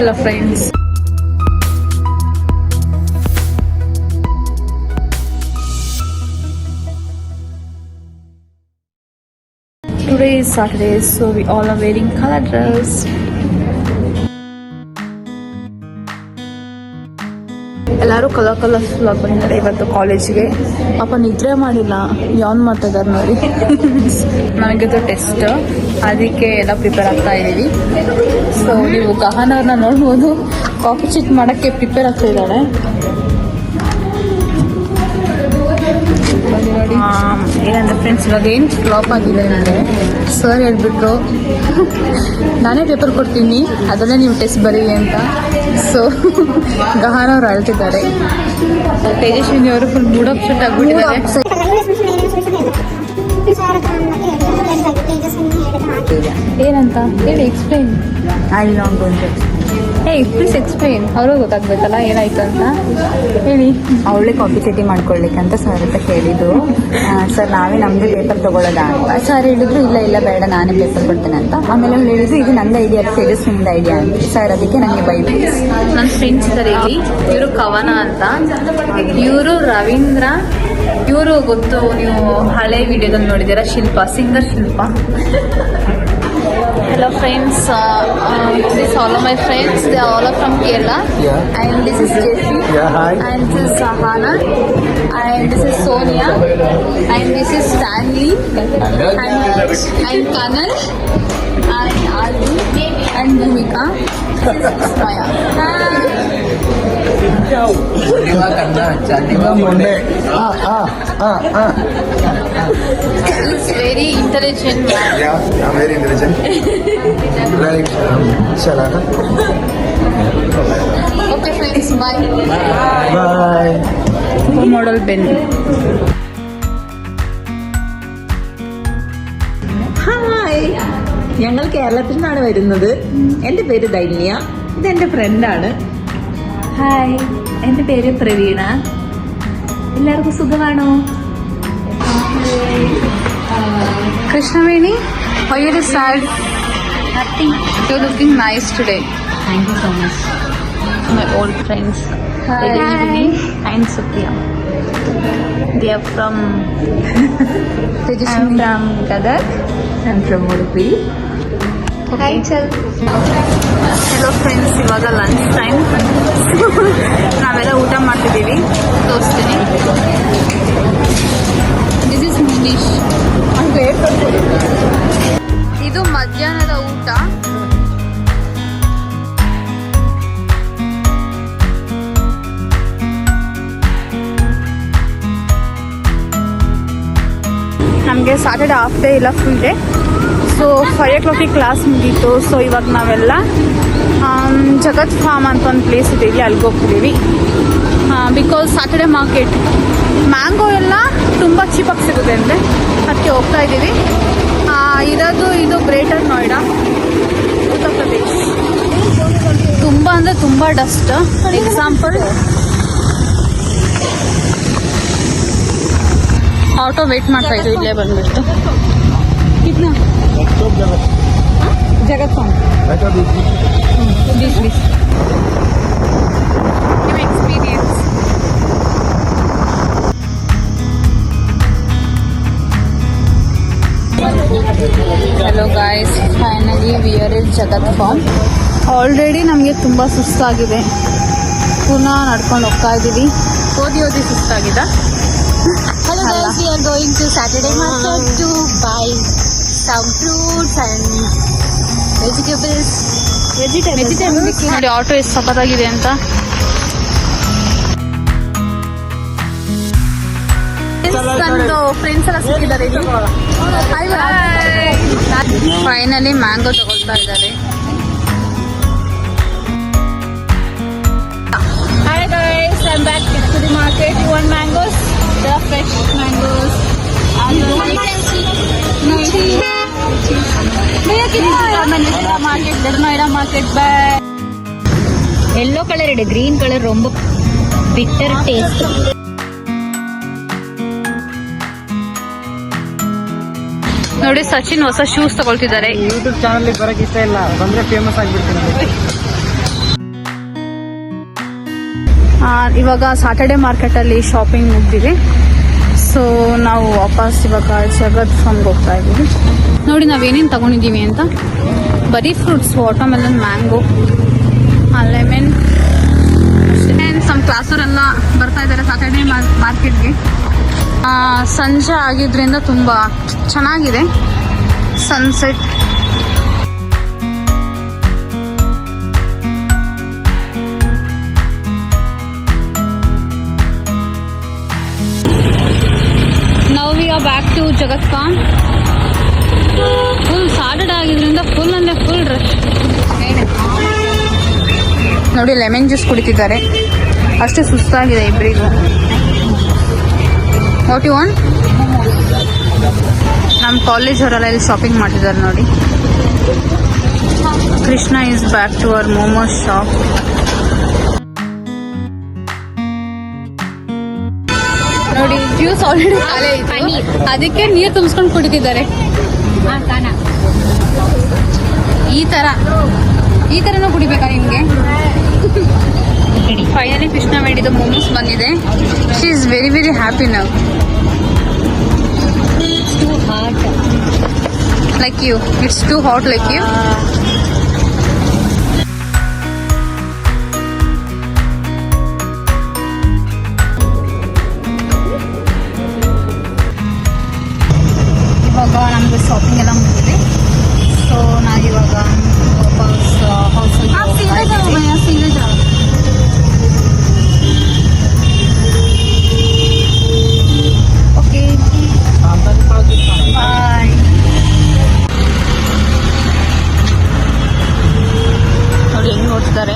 Hello friends. Today is Saturday, so we all are wearing color dress. ಎಲ್ಲರೂ colourful ಆಗಿ ಬಂದಿದ್ದಾರೆ ಇವತ್ತು ಕಾಲೇಜ್ಗೆ. ಪಾಪ ನಿದ್ರೆ ಮಾಡಿಲ್ಲ, ಯಾವ್ದು ಮಾಡ್ತಿದ್ದಾರೆ ನೋಡಿ. ನನಗಿದು ಟೆಸ್ಟ್, ಅದಕ್ಕೆ ಎಲ್ಲ ಪ್ರಿಪೇರ್ ಆಗ್ತಾ ಇದ್ದೀವಿ. ಸೊ ನೀವು ಗಹನವ್ರನ್ನ ನೋಡ್ಬೋದು, ಕಾಫಿ ಚೀಟ್ ಮಾಡೋಕ್ಕೆ ಪ್ರಿಪೇರ್ ಆಗ್ತಾ ಇದ್ದಾಳೆ. ಏನಂದ್ರೆ ಫ್ರೆಂಡ್ಸ್, ಇವಾಗ ಏನು ಫ್ಲಾಪ್ ಆಗಿದೆ ಅಂದರೆ ಸರ್ ಹೇಳ್ಬಿಟ್ರು ನಾನೇ ಪೇಪರ್ ಕೊಡ್ತೀನಿ, ಅದನ್ನೇ ನೀವು ಟೆಸ್ಟ್ ಬರೀರಿ ಅಂತ. ಸೊ ಗಹನವ್ರು ಅಳ್ತಿದ್ದಾರೆ. ತೇಜಸ್ವಿನಿ ಅವರು ಫುಲ್ ಮೂಡ್ ಅಪ್ಸೆಟ್ ಆಗ್ಬಿಟ್ಟಿದ್ದಾರೆ. ಏನಂತ ಹೇಳಿ, ಎಕ್ಸ್ಪ್ಲೈನ್. Please explain. ಅವ್ರಿಗೆ ಗೊತ್ತಾಗ್ಬೇಕಲ್ಲ ಏನಾಯ್ತು ಅಂತ ಹೇಳಿ. ಅವಳೇ ಕಾಪಿ ಚೀಟಿ ಮಾಡ್ಕೊಳ್ಲಿಕ್ಕೆ ಅಂತ ಸರ್ ಹತ್ರ ಕೇಳಿದ್ದು. ಸರ್ ನಾವೇ ನಮ್ದು ಪೇಪರ್ ತಗೊಳ್ಳೋದಾ ಅಂತ ಸರ್ ಹೇಳಿದ್ರು. ಇಲ್ಲ ಬೇಡ, ನಾನೇ ಪೇಪರ್ ಕೊಡ್ತೇನೆ ಅಂತ. ಆಮೇಲೆ ಅವ್ಳು ಹೇಳಿದ್ರು ಇದು ನಂದು ಐಡಿಯಾ, ತೇಜಸ್ವಿನಿಂದ ಐಡಿಯಾ ಅಂತ. ಸರ್ ಅದಕ್ಕೆ ನನಗೆ ಬೈದು. ನನ್ನ ಫ್ರೆಂಡ್ಸ್ ಇದ್ದಾರೆ ಇಲ್ಲಿ. ಇವರು ಕವನ ಅಂತ, ಇವರು ರವೀಂದ್ರ. ಇವರು ಗೊತ್ತು, ನೀವು ಹಳೆ ವಿಡಿಯೋದಲ್ಲಿ ನೋಡಿದ್ದೀರಾ, Shilpa, singer Shilpa. Hello friends, this is all of my friends. They are all from Kerala. Yeah. And this is Jessie. Yeah, hi. And this is Sahana. And this is Sonia. And this is Stanley. And Kanal. And Adi. And Bhumika. This is Maya. He's very intelligent man. Yeah, I'm very intelligent. Like, Shalana. Okay friends, bye. Bye. Model Ben. Hi, ഞങ്ങൾ കേരളത്തിൽ നിന്നാണ് വരുന്നത്. എൻ്റെ പേര് ധന്യ, ഇതെൻ്റെ ഫ്രണ്ടാണ്. Hi, എൻ്റെ പേര് പ്രവീണ. എല്ലാവർക്കും സുഖമാണോ? Krishnaveni, why are you sad? Nothing. You're looking nice today. Thank you so much. My old friends. Hi. And Supriya. They are from I'm from Gadag. I'm from Udupi. Hi, Chal. Hello friends, ಇವಾಗ lunch time. ನಾವೆಲ್ಲ ಊಟ ಮಾಡ್ತಿದ್ದೀವಿ. ತೋರಿಸ್ತೀನಿ. This is dish. ಇದು ಮಧ್ಯಾಹ್ನದ ಊಟ. ನಮಗೆ Saturday half day ಇಲ್ಲ, full day. So 5 o'clock class ಮುಗೀತು. ಸೊ ಇವಾಗ ನಾವೆಲ್ಲ ಜಗತ್ ಫಾರ್ಮ್ ಅಂತ ಒಂದು ಪ್ಲೇಸ್ ಇದೆ, ಇಲ್ಲಿ ಅಲ್ಲಿಗೆ ಹೋಗ್ತಿದ್ದೀವಿ. ಬಿಕಾಸ್ ಸಾಟರ್ಡೆ ಮಾರ್ಕೆಟ್ ಮ್ಯಾಂಗೋ ಎಲ್ಲ ತುಂಬ ಚೀಪಾಗಿ ಸಿಗುತ್ತೆ ಅಂದರೆ ಅದಕ್ಕೆ ಹೋಗ್ತಾ ಇದ್ದೀವಿ. ಇರೋದು ಇದು ಗ್ರೇಟರ್ ನೋಯ್ಡಾ, ಉತ್ತರ ಪ್ರದೇಶ್. ತುಂಬ ಅಂದರೆ ತುಂಬ ಡಸ್ಟ್. ಎಕ್ಸಾಂಪಲ್, ಆಟೋ ವೇಟ್ ಮಾಡ್ತಾ ಇದ್ವಿ, ಇಲ್ಲೇ ಬಂದ್ಬಿಟ್ಟು. Jagat farm experience. Hello guys, finally we are in Jagat farm. Already ನಮಗೆ ತುಂಬ ಸುಸ್ತಾಗಿದೆ, ಪುನಃ ನಡ್ಕೊಂಡು ಹೋಗ್ತಾ ಇದ್ದೀವಿ. ಓದಿ ಸುಸ್ತಾಗಿದ್ದ. Hello guys, we are going to Saturday market to buy some fruits and vegetables. ನೋಡಿ ಆಟೋ ಎಷ್ಟು ಸಖತ್ತಾಗಿದೆ ಅಂತ. ನಂದು ಫ್ರೆಂಡ್ಸ್ ಎಲ್ಲ ಸಿಕ್ಕಿದ್ದಾರೆ ಇಲ್ಲಿ. ಫೈನಲಿ ಮ್ಯಾಂಗೋ ತಗೊಳ್ತಾ ಇದ್ದಾರೆ. Hi guys, I'm back to the market. You want mangoes? They are fresh mangoes. Yellow colour எடு, கிரீன் கலர் ரொம்ப பிட்டர் டேஸ்ட். ನೋಡಿ ಸಚಿನ್ ಹೊಸ ಶೂಸ್ ತಗೊಳ್ತಿದ್ದಾರೆ. ಯೂಟ್ಯೂಬ್ ಚಾನಲ್ ಬರಕ್ಕೆ ಇಷ್ಟ ಇಲ್ಲ, ಬಂದ್ರೆ ಫೇಮಸ್ ಆಗ್ಬಿಡ್ತೀನಿ. ಇವಾಗ ಸಾಟರ್ಡೆ ಮಾರ್ಕೆಟಲ್ಲಿ ಶಾಪಿಂಗ್ ಮುಗ್ದಿದೆ. ಸೊ ನಾವು ವಾಪಸ್ ಇವಾಗ ಜಗತ್ ಫಾರ್ಮ್ಗೆ ಹೋಗ್ತಾ ಇದ್ದೀವಿ. ನೋಡಿ ನಾವೇನೇನು ತಗೊಂಡಿದ್ದೀವಿ ಅಂತ. ಬರೀ ಫ್ರೂಟ್ಸ್, ವಾಟರ್ಮೆಲನ್, ಮ್ಯಾಂಗೋ, ಲೆಮನ್ ಅಷ್ಟೇ. ಸಮ್ ಕ್ಲಾಸವರೆಲ್ಲ ಬರ್ತಾ ಇದ್ದಾರೆ ಸಾಟರ್ಡೆ ಮಾರ್ಕೆಟ್ಗೆ. ಸಂಜೆ ಆಗಿದ್ರಿಂದ ತುಂಬ ಚೆನ್ನಾಗಿದೆ sunset. Now we are back to Jagat Farm. Full Saturday ಆಗಿದ್ರಿಂದ ಫುಲ್ ಅಂದರೆ ಫುಲ್ ರಶ್. ನೋಡಿ ಲೆಮನ್ ಜ್ಯೂಸ್ ಕುಡಿತಿದ್ದಾರೆ. ಅಷ್ಟೇ ಸುಸ್ತಾಗಿದೆ ಇಬ್ಬರಿಗೂ. What you want? ನಮ್ಮ ಕಾಲೇಜ್ ಅವರೆಲ್ಲ ಇಲ್ಲಿ ಶಾಪಿಂಗ್ ಮಾಡ್ತಿದ್ದಾರೆ ನೋಡಿ. Krishna is back to our momos shop. ನೋಡಿ ಜ್ಯೂಸ್ ಆಲ್ರೆಡಿ ಖಾಲಿ ಆಯ್ತು, ಅದಕ್ಕೆ ನೀರು ತುಂಬಿಸ್ಕೊಂಡು ಕುಡಿತಿದ್ದಾರೆ. ಈ ಥರನೂ ಕುಡಿಬೇಕಾ ನಿಮಗೆ? ಫೈನಲಿ ಕೃಷ್ಣ ಮಾಡಿದ ಮೋಮೋಸ್ ಬಂದಿದೆ. She is very very happy now. Like you, it's too hot like you. ಇವಾಗ ನಮಗೆ ಶಾಪಿಂಗ್ ಎಲ್ಲ ಮುಗಿದಿದೆ. ಸೊ ನಾವಿವಾಗ ವಾಪಸ್ ಹೌಸಲ್ಲಿ ಓಕೆ ಬಾಯ್. ನೋಡಿ ಹೆಂಗೆ ನೋಡ್ತಿದ್ದಾರೆ.